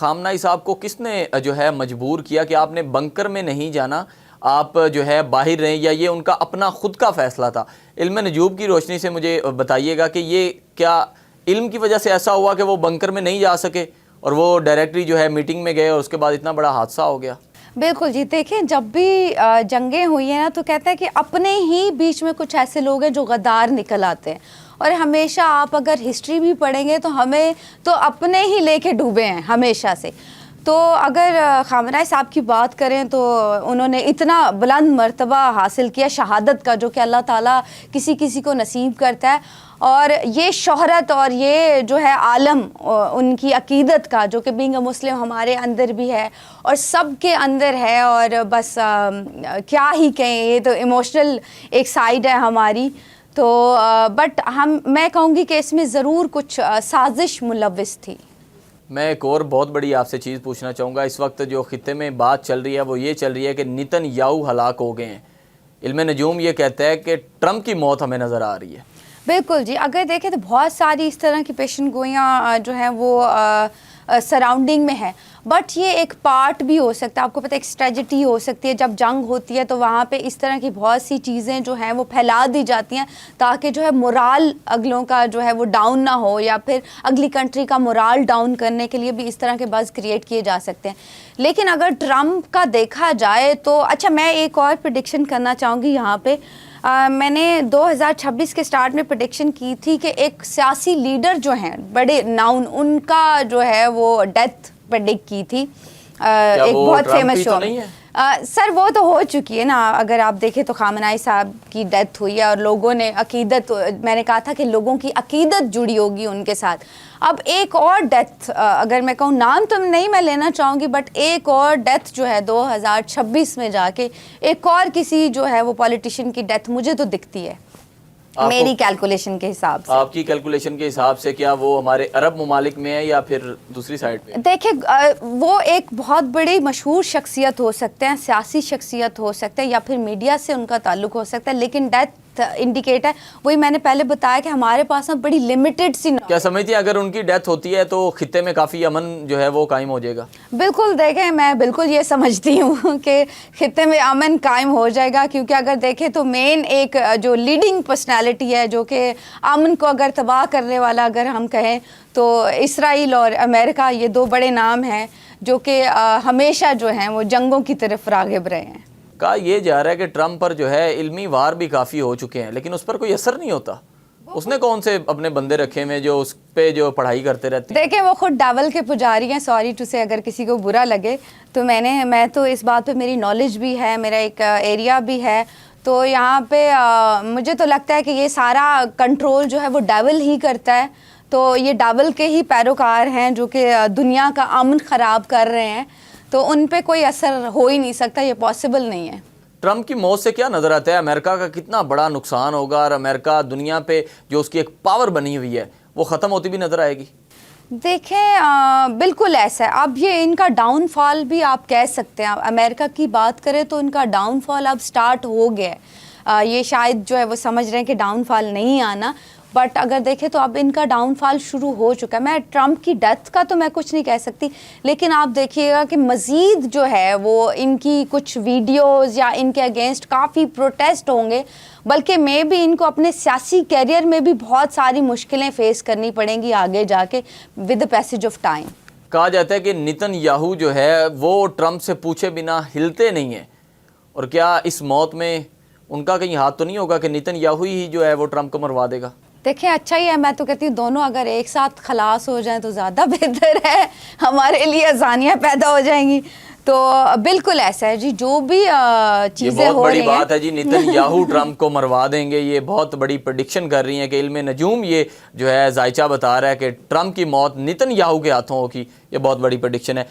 خامنائی صاحب کو کس نے جو ہے مجبور کیا کہ آپ نے بنکر میں نہیں جانا، آپ جو ہے باہر رہیں، یا یہ ان کا اپنا خود کا فیصلہ تھا؟ علم نجوم کی روشنی سے مجھے بتائیے گا کہ یہ کیا علم کی وجہ سے ایسا ہوا کہ وہ بنکر میں نہیں جا سکے اور وہ ڈائریکٹری جو ہے میٹنگ میں گئے اور اس کے بعد اتنا بڑا حادثہ ہو گیا؟ بالکل جی، دیکھیں جب بھی جنگیں ہوئی ہیں نا تو کہتا ہے کہ اپنے ہی بیچ میں کچھ ایسے لوگ ہیں جو غدار نکل آتے ہیں، اور ہمیشہ آپ اگر ہسٹری بھی پڑھیں گے تو ہمیں تو اپنے ہی لے کے ڈوبے ہیں ہمیشہ سے۔ تو اگر خامنائی صاحب کی بات کریں تو انہوں نے اتنا بلند مرتبہ حاصل کیا شہادت کا، جو کہ اللہ تعالیٰ کسی کسی کو نصیب کرتا ہے، اور یہ شہرت اور یہ جو ہے عالم ان کی عقیدت کا، جو کہ بینگ اے مسلم ہمارے اندر بھی ہے اور سب کے اندر ہے، اور بس کیا ہی کہیں، یہ تو ایموشنل ایک سائیڈ ہے ہماری۔ تو بٹ میں کہوں گی کہ اس میں ضرور کچھ سازش ملوث تھی۔ میں ایک اور بہت بڑی آپ سے چیز پوچھنا چاہوں گا۔ اس وقت جو خطے میں بات چل رہی ہے وہ یہ چل رہی ہے کہ نیتن یاہو ہلاک ہو گئے ہیں۔ علم نجوم یہ کہتا ہے کہ ٹرمپ کی موت ہمیں نظر آ رہی ہے۔ بالکل جی، اگر دیکھیں تو بہت ساری اس طرح کی پیشن گوئیاں جو ہیں وہ سراؤنڈنگ میں ہے، بٹ یہ ایک پارٹ بھی ہو سکتا ہے۔ آپ کو پتہ ہے ایک اسٹریٹجی ہو سکتی ہے، جب جنگ ہوتی ہے تو وہاں پہ اس طرح کی بہت سی چیزیں جو ہیں وہ پھیلا دی جاتی ہیں تاکہ جو ہے مورال اگلوں کا جو ہے وہ ڈاؤن نہ ہو، یا پھر اگلی کنٹری کا مورال ڈاؤن کرنے کے لیے بھی اس طرح کے بز کریٹ کیے جا سکتے ہیں۔ لیکن اگر ٹرمپ کا دیکھا جائے تو اچھا، میں ایک اور پریڈکشن کرنا چاہوں گی یہاں پہ۔ میں نے 2026 کے سٹارٹ میں پریڈکشن کی تھی کہ ایک سیاسی لیڈر جو ہیں بڑے ناؤن، ان کا جو ہے وہ ڈیتھ پریڈکٹ کی تھی، ایک بہت فیمس شو۔ سر وہ تو ہو چکی ہے نا، اگر آپ دیکھیں تو خامنائی صاحب کی ڈیتھ ہوئی ہے اور لوگوں نے عقیدت، میں نے کہا تھا کہ لوگوں کی عقیدت جڑی ہوگی ان کے ساتھ۔ اب ایک اور ڈیتھ، اگر میں کہوں نام تو نہیں میں لینا چاہوں گی، بٹ ایک اور ڈیتھ جو ہے 2026 میں جا کے ایک اور کسی جو ہے وہ پولیٹیشین کی ڈیتھ مجھے تو دکھتی ہے میری کیلکولیشن کے حساب سے۔ آپ کی کیلکولیشن کے حساب سے کیا وہ ہمارے عرب ممالک میں ہے یا پھر دوسری سائڈ پہ؟ دیکھیں وہ ایک بہت بڑی مشہور شخصیت ہو سکتے ہیں، سیاسی شخصیت ہو سکتے ہیں، یا پھر میڈیا سے ان کا تعلق ہو سکتا ہے، لیکن ڈیتھ انڈیکیٹ ہے، وہی میں نے پہلے بتایا کہ ہمارے پاس بڑی لمیٹڈ سی۔ کیا سمجھتی ہیں اگر ان کی ڈیتھ ہوتی ہے تو خطے میں کافی امن جو ہے وہ قائم ہو جائے گا؟ بالکل، دیکھیں میں بالکل یہ سمجھتی ہوں کہ خطے میں امن قائم ہو جائے گا، کیونکہ اگر دیکھیں تو مین ایک جو لیڈنگ پرسنالٹی ہے جو کہ امن کو اگر تباہ کرنے والا اگر ہم کہیں تو اسرائیل اور امریکہ، یہ دو بڑے نام ہیں جو کہ ہمیشہ جو ہیں وہ جنگوں کی طرف راغب رہے ہیں۔ کہا یہ جا رہا ہے کہ ٹرمپ پر جو ہے علمی وار بھی کافی ہو چکے ہیں، لیکن اس پر کوئی اثر نہیں ہوتا۔ اس نے کون سے اپنے بندے رکھے ہوئے جو اس پہ جو پڑھائی کرتے رہتے ہیں؟ دیکھیں وہ خود ڈیول کے پجاری ہیں، سوری ٹو سے اگر کسی کو برا لگے تو میں تو اس بات پہ میری نالج بھی ہے، میرا ایک ایریا بھی ہے، تو یہاں پہ مجھے تو لگتا ہے کہ یہ سارا کنٹرول جو ہے وہ ڈیول ہی کرتا ہے، تو یہ ڈیول کے ہی پیروکار ہیں جو کہ دنیا کا امن خراب کر رہے ہیں، تو ان پہ کوئی اثر ہو ہی نہیں سکتا، یہ پاسبل نہیں ہے۔ ٹرمپ کی موت سے کیا نظر آتا ہے امریکہ کا کتنا بڑا نقصان ہوگا، اور امریکہ دنیا پہ جو اس کی ایک پاور بنی ہوئی ہے وہ ختم ہوتی بھی نظر آئے گی؟ دیکھیں بالکل ایسا ہے، اب یہ ان کا ڈاؤن فال بھی آپ کہہ سکتے ہیں۔ امریکہ کی بات کریں تو ان کا ڈاؤن فال اب سٹارٹ ہو گیا ہے، یہ شاید جو ہے وہ سمجھ رہے ہیں کہ ڈاؤن فال نہیں آنا، بٹ اگر دیکھیں تو اب ان کا ڈاؤن فال شروع ہو چکا ہے۔ میں ٹرمپ کی ڈیتھ کا تو میں کچھ نہیں کہہ سکتی، لیکن آپ دیکھیے گا کہ مزید جو ہے وہ ان کی کچھ ویڈیوز یا ان کے اگینسٹ کافی پروٹیسٹ ہوں گے، بلکہ میں بھی ان کو اپنے سیاسی کیریئر میں بھی بہت ساری مشکلیں فیس کرنی پڑیں گی آگے جا کے with the passage of time. کہا جاتا ہے کہ نیتن یاہو جو ہے وہ ٹرمپ سے پوچھے بنا ہلتے نہیں ہیں، اور کیا اس موت میں ان کا کہیں ہاتھ تو نہیں ہوگا کہ نیتن یاہو ہی جو ہے وہ ٹرمپ کو مروا دے گا؟ دیکھیں اچھا ہی ہے، میں تو کہتی ہوں دونوں اگر ایک ساتھ خلاص ہو جائیں تو زیادہ بہتر ہے، ہمارے لیے آسانیاں پیدا ہو جائیں گی۔ تو بالکل ایسا ہے جی، جو بھی چیزیں ہو رہی ہیں، یہ بہت بڑی بات ہے جی، نیتن یاہو ٹرمپ کو مروا دیں گے، یہ بہت بڑی پریڈکشن کر رہی ہیں کہ علم نجوم یہ جو ہے ذائچہ بتا رہا ہے کہ ٹرمپ کی موت نیتن یاہو کے ہاتھوں ہوگی، یہ بہت بڑی پریڈکشن ہے۔